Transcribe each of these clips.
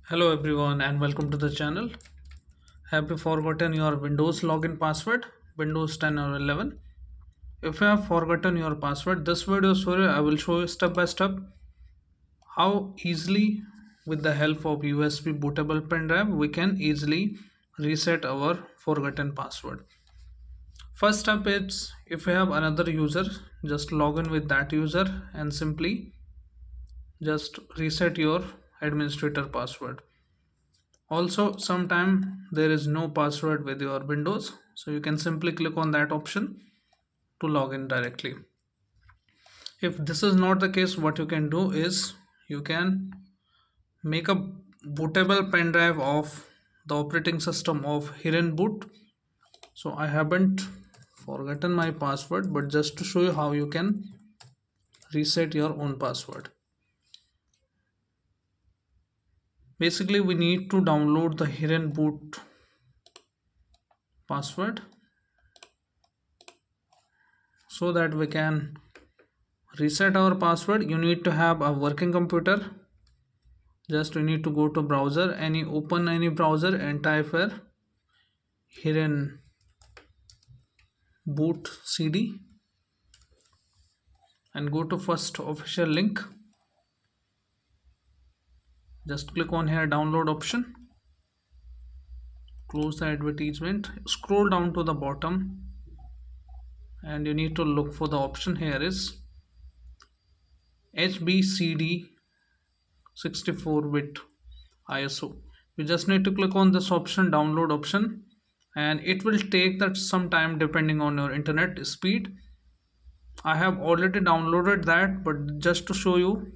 Hello everyone and welcome to the channel. Have you forgotten your Windows login password? Windows 10 or 11? If you have forgotten your password, this video tutorial I will show you step by step how easily with the help of USB bootable pen drive we can easily reset our forgotten password. First step is if you have another user, just log in with that user and simply just reset your administrator password. Also, sometime there is no password with your Windows, so you can simply click on that option to log in directly. If this is not the case, what you can do is you can make a bootable pen drive of the operating system of Hiren boot. So I haven't forgotten my password, but just to show you how you can reset your own password. Basically, we need to download the Hiren boot password so that we can reset our password. You need to have a working computer. Just you need to go to browser, open any browser and type here Hiren BootCD and go to first official link. Just click on here download option, close the advertisement, scroll down to the bottom and you need to look for the option. Here is HBCD 64-bit ISO. You just need to click on this option, download option, and it will take that some time depending on your internet speed. I have already downloaded that, but just to show you,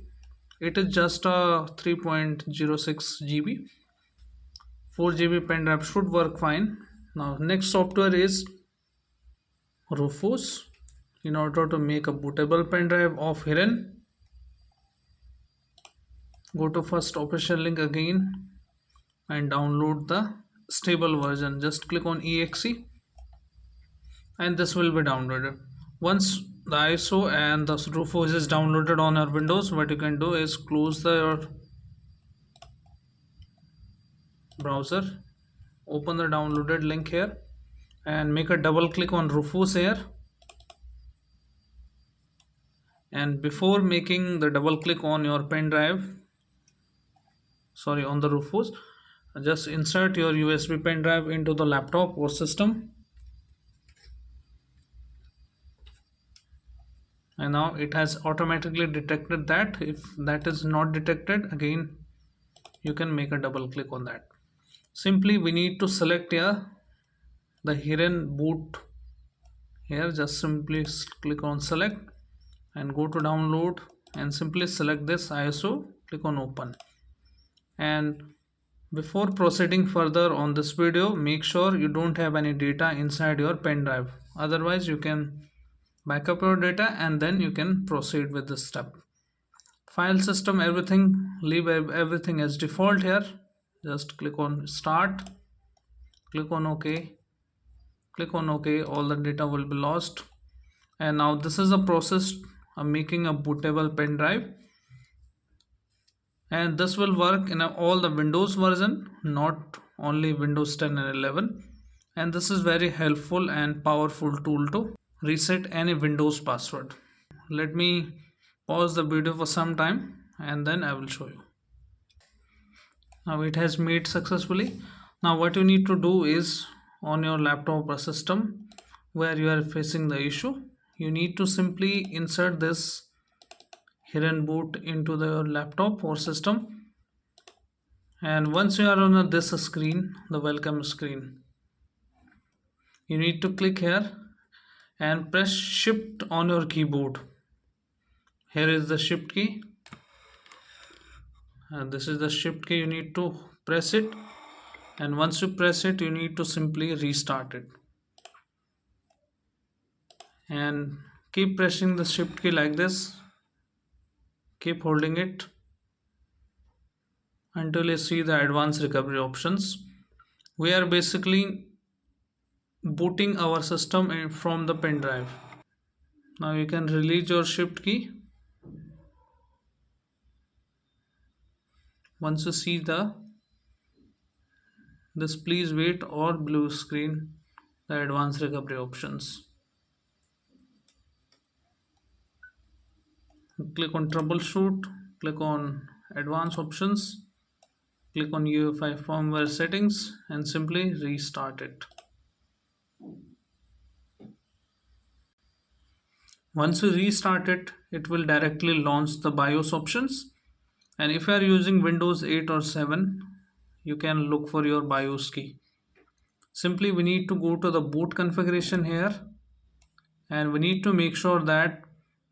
it is just a 3.06 GB. 4 GB pen drive should work fine. Now next software is Rufus. In order to make a bootable pen drive of Hiren, go to first official link again and download the stable version. Just click on exe and this will be downloaded. Once the ISO and the Rufus is downloaded on your Windows, what you can do is close your browser, open the downloaded link here and make a double click on Rufus here. And before making the double click on your pen drive, on the Rufus, just insert your USB pen drive into the laptop or system. And now it has automatically detected that. If that is not detected, again you can make a double click on that. Simply we need to select here the Hiren boot. Here just simply click on select and go to download and simply select this ISO, click on open. And before proceeding further on this video, make sure you don't have any data inside your pen drive, otherwise you can back up your data and then you can proceed with this step. File system, everything, leave everything as default here. Just click on start, click on OK, click on OK. All the data will be lost. And now this is a process of making a bootable pen drive, and this will work in all the Windows version, not only Windows 10 and 11. And this is very helpful and powerful tool to reset any Windows password. Let me pause the video for some time and then I will show you. Now it has made successfully. Now what you need to do is, on your laptop or system where you are facing the issue, you need to simply insert this Hiren boot into the laptop or system. And once you are on this screen, the welcome screen, you need to click here and press shift on your keyboard. Here is the shift key and this is the shift key. You need to press it, and once you press it you need to simply restart it and keep pressing the shift key like this. Keep holding it until you see the advanced recovery options. We are basically booting our system from the pen drive. Now you can release your shift key. Once you see the this please wait or blue screen the advanced recovery options. Click on troubleshoot, click on advanced options, click on UEFI firmware settings and simply restart it. Once you restart it, it will directly launch the BIOS options. And if you are using Windows 8 or 7, you can look for your BIOS key. Simply we need to go to the boot configuration here, and we need to make sure that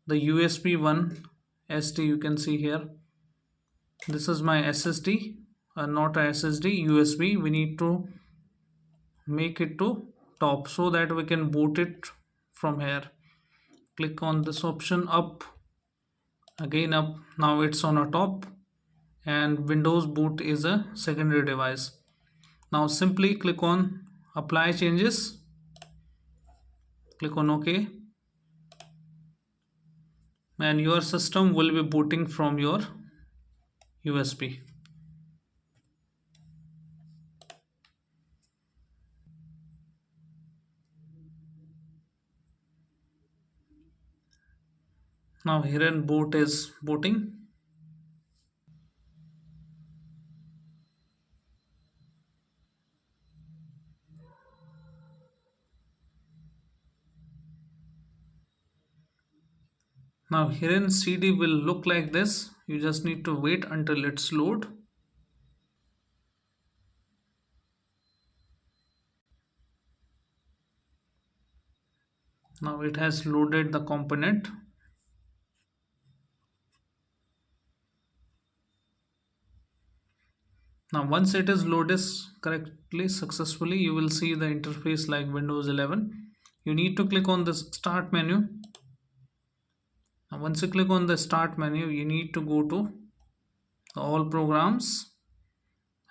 the USB 1 SD, you can see here, this is my SSD, not a SSD, USB. We need to make it to top so that we can boot it from here. Click on this option, up, again up. Now it's on a top and Windows boot is a secondary device. Now simply click on apply changes, click on OK, and your system will be booting from your USB. Now Hiren boot is booting. Now Hiren CD will look like this. You just need to wait until it's load. Now it has loaded the component. Now once it is loaded correctly, successfully, you will see the interface like Windows 11. You need to click on this start menu. Now once you click on the start menu, you need to go to the all programs,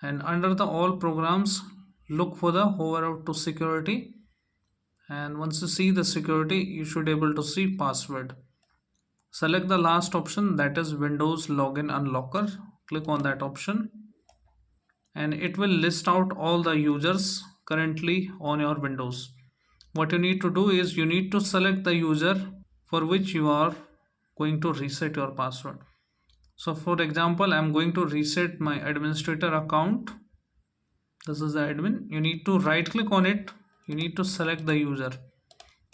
and under the all programs look for the hover out to security, and once you see the security, you should able to see password. Select the last option, that is Windows Login Unlocker. Click on that option and it will list out all the users currently on your Windows. What you need to do is you need to select the user for which you are going to reset your password. So for example, I'm going to reset my administrator account. This is the admin. You need to right click on it. You need to select the user.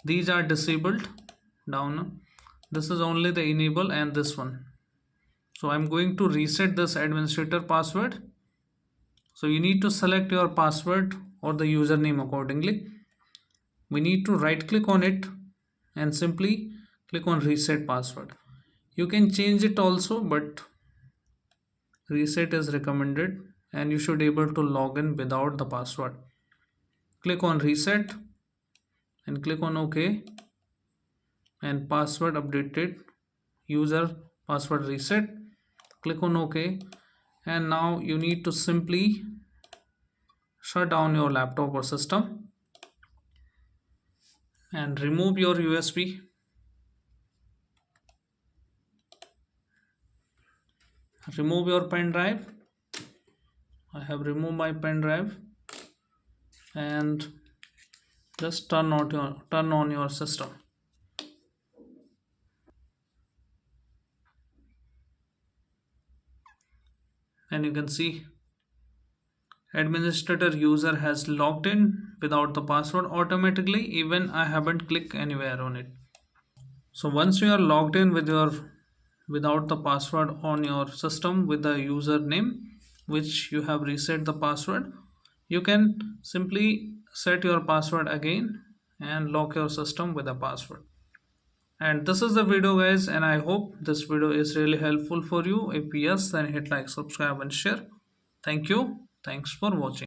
These are disabled down. This is only the enable and this one. So I'm going to reset this administrator password. So you need to select your password or the username accordingly. We need to right click on it and simply click on reset password. You can change it also, but reset is recommended and you should able to log in without the password. Click on reset and click on OK, and password updated, user password reset. Click on OK, and now you need to simply shut down your laptop or system and remove your USB. Remove your pen drive. I have removed my pen drive, and just turn on your system. And you can see administrator user has logged in without the password automatically, even I haven't clicked anywhere on it. So once you are logged in without the password on your system with the username which you have reset the password, you can simply set your password again and lock your system with a password. And this is the video guys, and I hope this video is really helpful for you. If yes, then hit like, subscribe and share. Thank you. Thanks for watching.